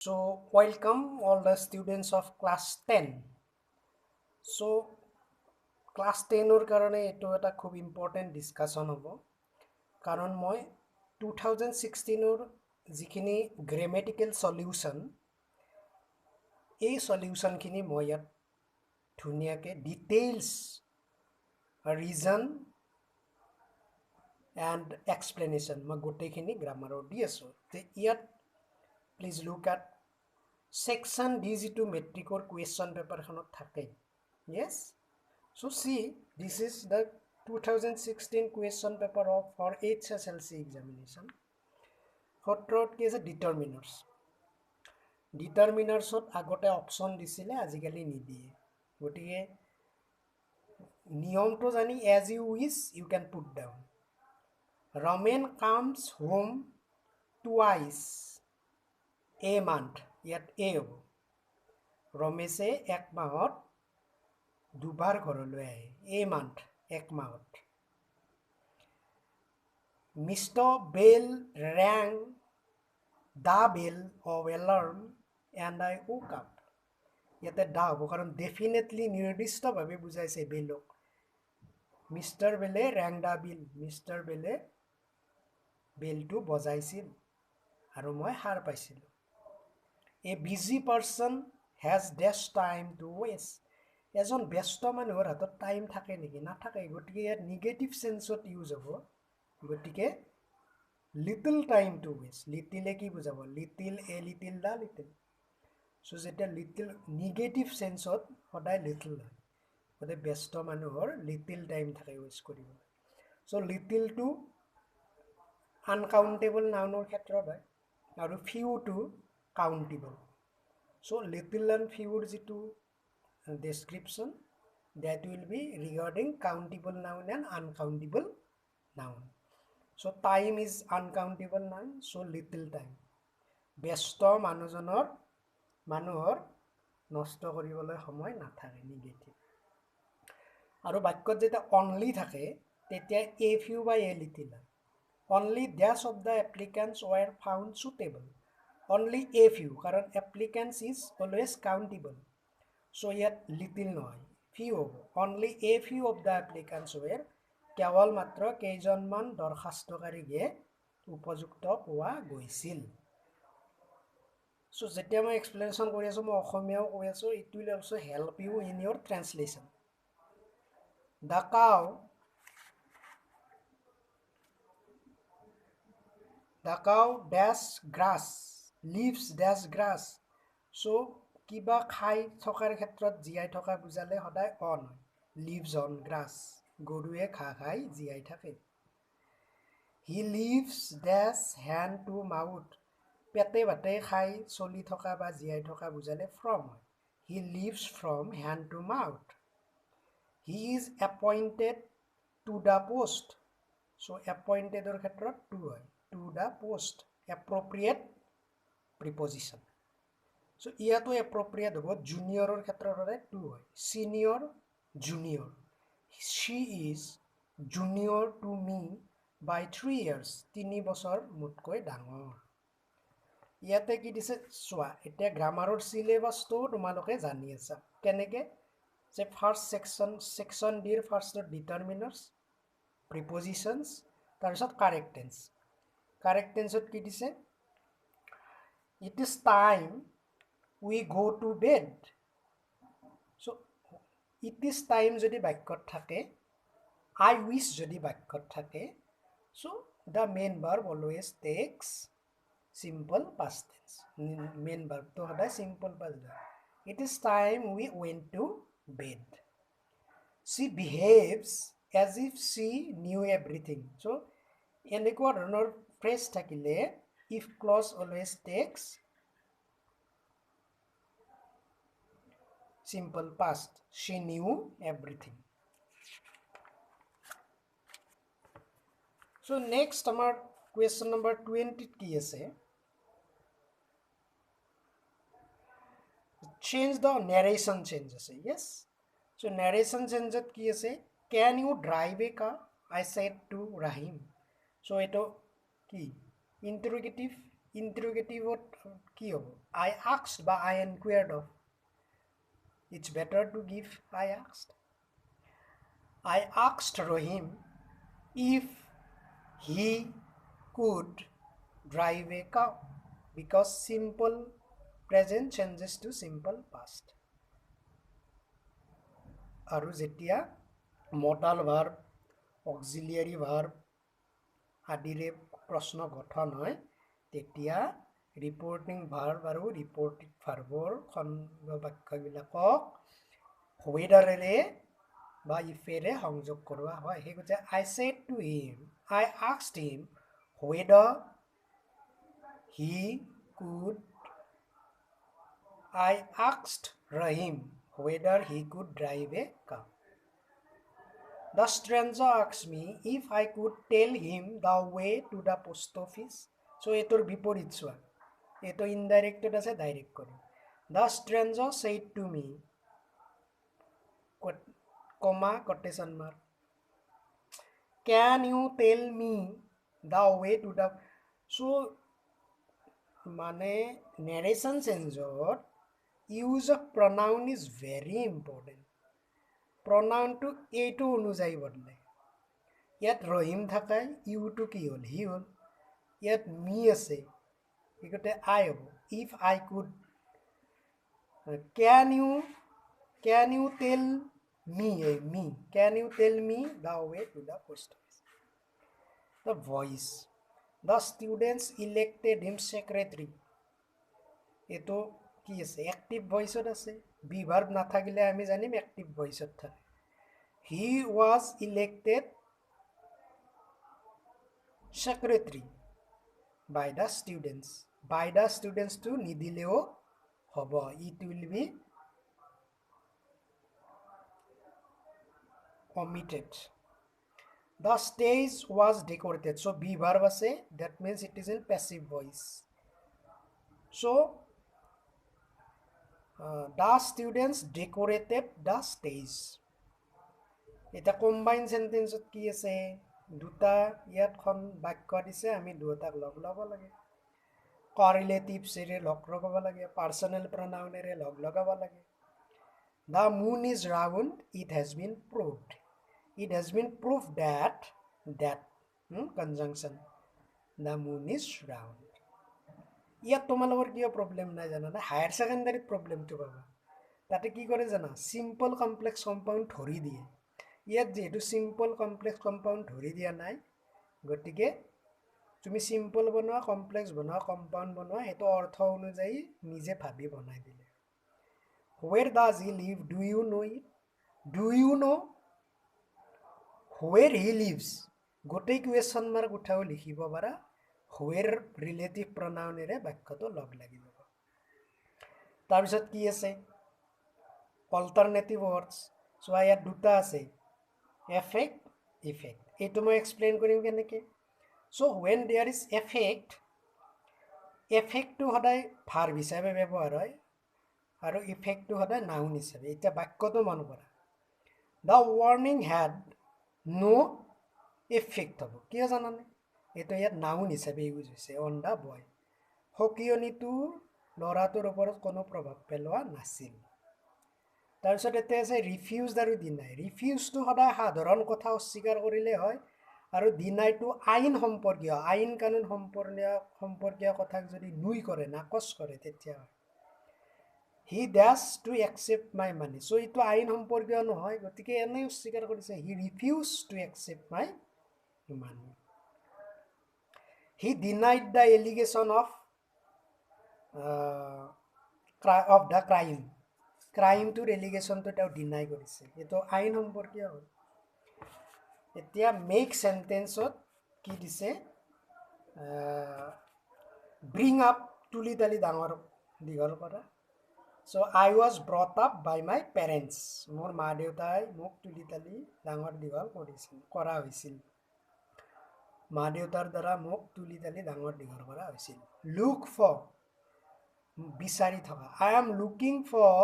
So, welcome all the students of class 10. So, class 10 or karone eto eta khub important discussion hobo. Karon moi 2016 or jikhini grammatical solution ei solution khini moi yat dhuniake details reason and explanation ma gote khini grammar or di aso. Te yat please look at section D metric or question paper khanot thake. Yes. So see, this is the 2016 question paper of for HSLC examination. Hotrot is a determiners. Determiners agote option disile azikali nidie. Gotige niyom to jani as you wish you can put down. Ramen comes home twice a month. Yet a hobo. Ramese ek mahot দুবাৰ ঘৰলৈ আহে a month এক মাহত Mr. Bell rang the bell of alarm and I woke up. ইয়াতে দা হ'ব কাৰণ definitely নিৰ্দিষ্টভাৱে বুজাইছে বেলক মিষ্টাৰ বেলে rang the bell মিষ্টাৰ বেলে বেলটো বজাইছিল আৰু মই সাৰ পাইছিলোঁ A busy person has dash time to waste. এজন ব্যস্ত মানুহৰ হাতত টাইম থাকে নেকি নাথাকে গতিকে ইয়াত নিগেটিভ সেন্সত ইউজ হ'ব গতিকে লিটল টাইম টু ৱেষ্ট লিটিলে কি বুজাব little a little the little so যেতিয়া লিটিল নিগেটিভ সেন্সত সদায় লিটল হয় গতিকে ব্যস্ত মানুহৰ লিটিল টাইম থাকে ৱেষ্ট কৰিব সো লিটিল টু আনকাউন্টেবল নাউনৰ ক্ষেত্ৰত হয় আৰু few to countable. So little and few jitu description that will be regarding countable noun and uncountable noun. So time is uncountable noun, so little time. Besto manuhor nosto koribole samoy nathake negative. Aru bakyot jeta only thake tetia a few by a little. Only dash of the applicants were found suitable. Only a few karon applicants is always countable so yet little noy few only a few of the applicants were kewal matro keijonman dorkhastokari উপযুক্ত পোৱা গৈছিল so যেতিয়া মই explanation কৰি আছো মই অসমীয়াও কৈ আছো it will also help you in your translation the cow dash grass leaves dash grass so kiba khai thokar khetrot jiai thoka bujale hodai on leaves on grass gorue kha khai jiai thake he leaves dash hand to mouth pete bate khai choli thoka ba jiai thoka bujale from he leaves from hand to mouth he is appointed to the post so appointed or khetrot to the post appropriate preposition so iato appropriate hobo junior or khetrore to hoy senior junior she is junior to me by 3 years 3 বছৰ মুতকৈ ডাঙৰ ইয়াতে কি দিছে সোৱা এটা গ্ৰামাৰৰ syllabus তো তোমালোকে জানি আছা কেনেকে যে ফাৰ্স্ট সেকশন ডিৰ ফাৰ্স্ট ডিটাৰমিনাৰ্স প্ৰিপজিশনস তাৰপিছত কাৰেক্ট টেন্সত কি দিছে It is time we go to bed. So, it is time jodi bakyot thake. I wish jodi bakyot thake. So, the main verb always takes simple past tense. Main verb to hodai simple past tense. It is time we went to bed. She behaves as if she knew everything. So, enekwa dhৰণৰ phrase thakile if clause always takes simple past she knew everything so next amar question number 20 ki ase change the narration changes yes so narration changes ki ase can you drive a car I said to Rahim so eto ki interrogative ইণ্টাৰোগেটিভত কি হ'ব I asked বা I inquired of it's better to give I asked Rahim if he could drive a cow because simple present changes to simple past আৰু যেতিয়া modal verb auxiliary verb আদিৰে প্ৰশ্ন গঠন হয় তেতিয়া ৰিপৰ্টিং ভাৰ্ব আৰু reporting ভাৰ্বৰ খণ্ড বাক্যবিলাকক ৱেডাৰেৰে বা ইফেৰে সংযোগ কৰোৱা হয় সেই কৈছে I said to him I asked him whether he could I asked Rahim whether he could drive a car The stranger asked me if I could tell him the way to the post office. So, etor বিপরীত চোৱা এটো ইনডাইৰেক্টত আছে direct কৰিম The stranger said to me comma quotation mark Can you tell me the way to the so মানে narration changeৰ use of pronoun is very important pronoun to এইটো অনুযায়ী বদলে ইয়াত ৰহিম থাকাই ইউটো কি হ'ল হি হ'ল ইয়াত মি আছে এগতে আই হ'ব if I could can you tell me can you tell me the way to the post office the voice the students elected him secretary এটো কি আছে অ্যাক্টিভ ভয়েসত আছে বি ভার্ব না থাকিলে আমি জানিম অ্যাক্টিভ ভয়েসত থাকে he was elected secretary by the students to নিদিলেও হ'ব it will be omitted the stage was decorated so be verb আছে that means it is in passive voice so the students decorated the stage এটা combine সেন্টেন্সত কি আছে দুটা ইয়াত খন বাক্য দিছে আমি দুটাক লগ লব লাগে correlatives এৰে লগ লগাব লাগে পাৰ্সোনাল pronoun এৰে লগ লগাব লাগে the moon is round it has been proved that conjunction the moon is round ইয়াত তোমালোকৰ কিয় প্ৰবলেম নাই জানা না হায়াৰ সেকেন্ডাৰীত প্ৰবলেমটো পাবা তাতে কি কৰে জানা সিম্পল কমপ্লেক্স কম্পাউন্ড ধৰি দিয়ে ইয়াত যেহেতু সিম্পল কমপ্লেক্স কম্পাউন্ড ধৰি দিয়া নাই গতিকে তুমি সিম্পল বনোৱা কমপ্লেক্স বনোৱা কম্পাউন্ড বনোৱা এটো অৰ্থ অনুযায়ী নিজে ভাবি বনাই দিলে where does he live do you know where he lives গোটেই কুৱেশ্যন মাৰ্ক উঠাও লিখিব পাৰা where relative pronoun এৰে বাক্যটো লগ লাগি যাব তাৰ পিছত কি আছে alternative words so ইয়াত দুটা আছে effect এইটো মই এক্সপ্লেইন কৰিম কেনেকে so when there is effect to সদায় verb হিচাপে ব্যৱহাৰ হয় আৰু effect to সদায় noun হিচাপে এটা বাক্যটো মন কৰা the warning had no effect হ'ব কিয় জানানে এটো ইয়াত নাউন হিচাপে ইউজ হৈছে অন দা বয় হকিয়নিটো লৰাটোৰ ওপৰত কোনো প্ৰভাৱ পেলোৱা নাছিল তাৰপিছত এতে আছে ৰিফিউজড আৰু ডিনাই ৰিফিউজটো সদায় সাধাৰণ কথা অস্বীকাৰ কৰিলে হয় আৰু ডিনাইটো আইন সম্পৰ্কীয় আইন কানুন সম্পৰ্কীয় কথাক যদি নুই কৰে নাকচ কৰে তেতিয়া he dash to accept my money so ইটো আইন সম্পৰ্কীয় নহয় গতিকে এনে অস্বীকাৰ কৰিছে he refuse to accept my money He denied the allegation of the crime. Crime to allegation to তেওঁ deny কৰিছে এটো আইন সম্পৰ্কীয় হয় এতিয়া মেক সেন্টেন্সত কি দিছে bring up তুলি তালি ডাঙৰ দীঘল কৰা so I was brought up by my parents মোৰ মা দেউতাই মোক তুলি তালি ডাঙৰ দীঘল কৰা হৈছিল মা দেউতাৰ দ্বাৰা মোক তুলি তালি ডাঙৰ দীঘল কৰা হৈছিল লুক ফৰ বিচাৰি থকা I am looking for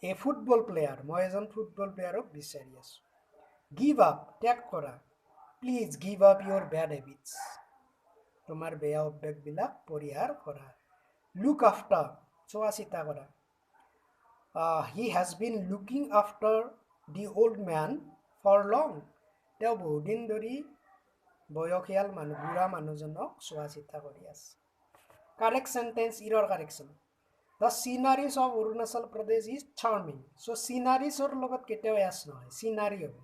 a football player মই এজন ফুটবল প্লেয়াৰক বিচাৰি আছো গিভ আপ ত্যাগ কৰা please give up your bed habits তোমাৰ বেয়া অভ্যাসবিলাক পৰিহাৰ কৰা। লুক আফটাৰ, চোৱা চিতা কৰা। He has been looking after the old men for long. তেওঁ বহুদিন ধৰি বয়সীয়াল বুঢ়া মানুহজনক চোৱা চিতা কৰি আছে। Correct sentence, error correction. The sceneries of Arunachal Pradesh is charming. So sceneries or লগত কেতিয়াও এছ নহয়, চিনাৰী হ'ব।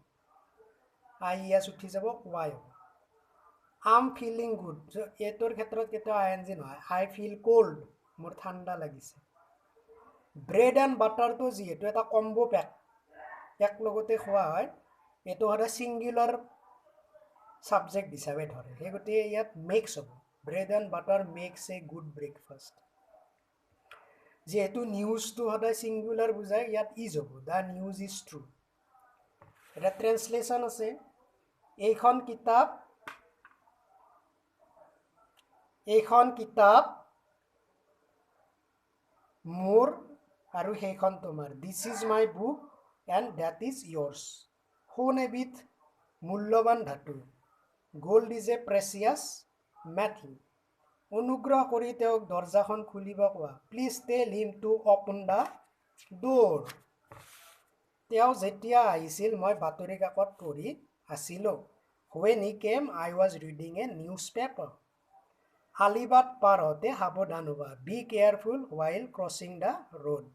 IES উঠি যাব, Y হ'ব। I'm feeling good. So এইটোৰ ক্ষেত্ৰত কেতিয়াও ING নহয়। I feel cold. মোৰ ঠাণ্ডা লাগিছে। ব্ৰেড এণ্ড বাটাৰটো যিহেতু এটা কম্বো পেক লগতে খোৱা হয়, এইটো সদায় ছিংগুলাৰ ছাবজেক্ট হিচাপে ধৰে, সেই গতিকে ইয়াত মেক্স হ'ব। Bread and butter makes a good breakfast. যেহেতু নিউজটো সদায় ছিংগুলাৰ বুজায়, ইয়াত ইজ হ'ব। The news is true. এটা ট্ৰেন্সলেশ্যন আছে। এইখন কিতাপ মোৰ আৰু সেইখন তোমাৰ। This is my book and that is yours. সোণ এবিধ মূল্যৱান ধাতু। Gold is a precious metal. অনুগ্ৰহ কৰি তেওঁক দৰজাখন খুলিব কোৱা। Please tell him to open the door. তেওঁ যেতিয়া আহিছিল মই বাতৰি কাকত পঢ়ি আছিলোঁ। When he came, I was reading a newspaper. আলিবাট পাৰ হওঁতে সাৱধান হ'বা। Be careful while crossing the road.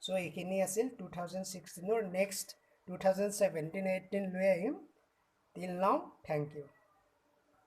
So এইখিনি আছিল 2016 নেক্সট 2017-18 লৈ আহিম। Till now, thank you.